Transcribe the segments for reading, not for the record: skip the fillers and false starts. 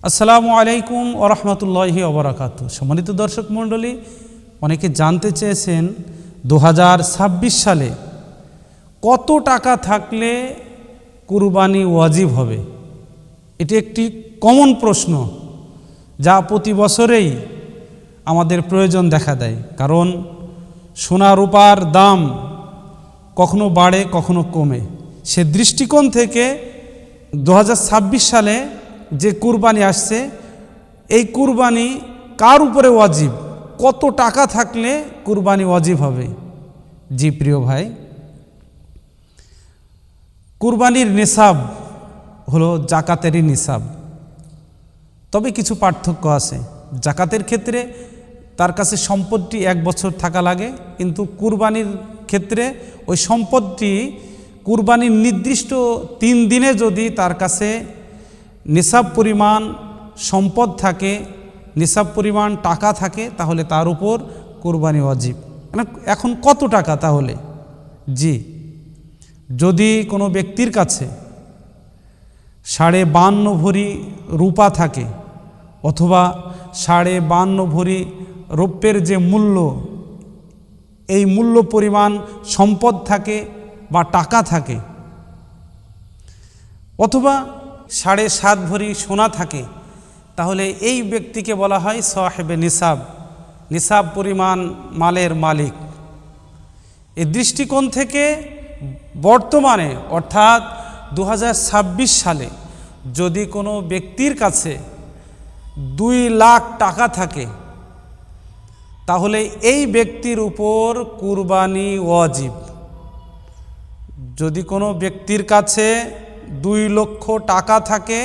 আসসালামু আলাইকুম ওয়া রাহমাতুল্লাহি ওয়া বারাকাতুহু। সম্মানিত দর্শক মণ্ডলী, অনেকে জানতে চেয়েছেন 2026 সালে কত টাকা থাকলে কুরবানি ওয়াজিব হবে। এটি একটি কমন প্রশ্ন যা প্রতি বছরেই আমাদের প্রয়োজন দেখা দেয়, কারণ সোনা রূপার দাম কখনো বাড়ে কখনো কমে। সে দৃষ্টিকোণ থেকে 2026 সালে যে কুরবানি আসছে, এই কুরবানি কার উপরে ওয়াজিব, কত টাকা থাকলে কুরবানি ওয়াজিব হবে। জি প্রিয় ভাই, কুরবানির নিসাব হলো জাকাতেরই নিসাব, তবে কিছু পার্থক্য আছে। জাকাতের ক্ষেত্রে তার কাছে সম্পদটি 1 বছর থাকা লাগে, কিন্তু কুরবানির ক্ষেত্রে ওই সম্পদটি কুরবানির নির্দিষ্ট 3 দিনে যদি তার কাছে নিসাব পরিমাণ সম্পদ থাকে, নিসাব পরিমাণ টাকা থাকে, তাহলে তার উপর কুরবানি ওয়াজিব। এখন কত টাকা তাহলে? জি, যদি কোনো ব্যক্তির কাছে 52.5 ভরি রূপা থাকে অথবা 52.5 ভরি রৌপ্যের যে মূল্য, এই মূল্য পরিমাণ সম্পদ থাকে বা টাকা থাকে, অথবা 7.5 ভরি সোনা থাকে, তাহলে এই ব্যক্তিকে বলা হয় সাহেবে নিসাব, নিসাব পরিমাণ মালের মালিক। এই দৃষ্টিকোণ থেকে বর্তমানে অর্থাৎ 2026 সালে যদি কোনো ব্যক্তির কাছে 2 লাখ টাকা থাকে, তাহলে এই ব্যক্তির উপর কুরবানি ওয়াজিব। যদি কোনো ব্যক্তির কাছে 2 লক্ষ টাকা থাকে,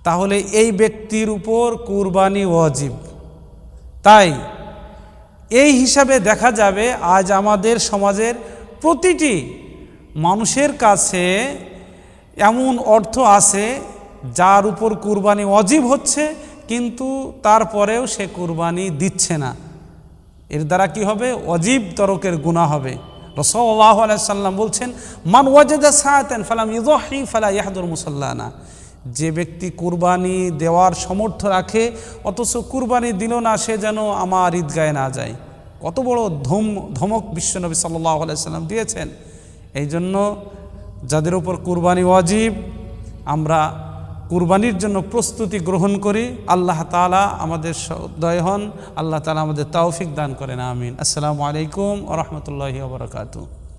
তাহলে এই ব্যক্তির উপর কুরবানি ওয়াজিব। তাই এই হিসাবে দেখা যাবে আজ আমাদের সমাজের প্রতিটি মানুষের কাছে এমন অর্থ আছে যার উপর কুরবানি ওয়াজিব হচ্ছে, কিন্তু তারপরেও সে কুরবানি দিচ্ছে না। এর দ্বারা কি হবে? ওয়াজিব তরকের গুনাহ হবে। রাসূলুল্লাহ আলাইহিস সাল্লাম বলছেন, মান ওয়াজাদা সাআতান ফালাম ইউযাহি ফালা ইয়াহদুর মুসাল্লানা। যে ব্যক্তি কুরবানি দেওয়ার সামর্থ্য রাখে অথচ কুরবানি দিল না, সে যেন আমার ঈদগাহে না যায়। কত বড় ধমক বিশ্বনবী সাল্লাল্লাহু আলাইহি সাল্লাম দিয়েছেন। এই জন্য যাদের উপর কুরবানি ওয়াজিব, আমরা কুরবানির জন্য প্রস্তুতি গ্রহণ করি। আল্লাহ তাআলা আমাদের দয়া হন, আল্লাহ তাআলা আমাদের তৌফিক দান করেন। আমিন। আসসালামু আলাইকুম ওয়া রাহমাতুল্লাহি ওয়া বারাকাতুহু।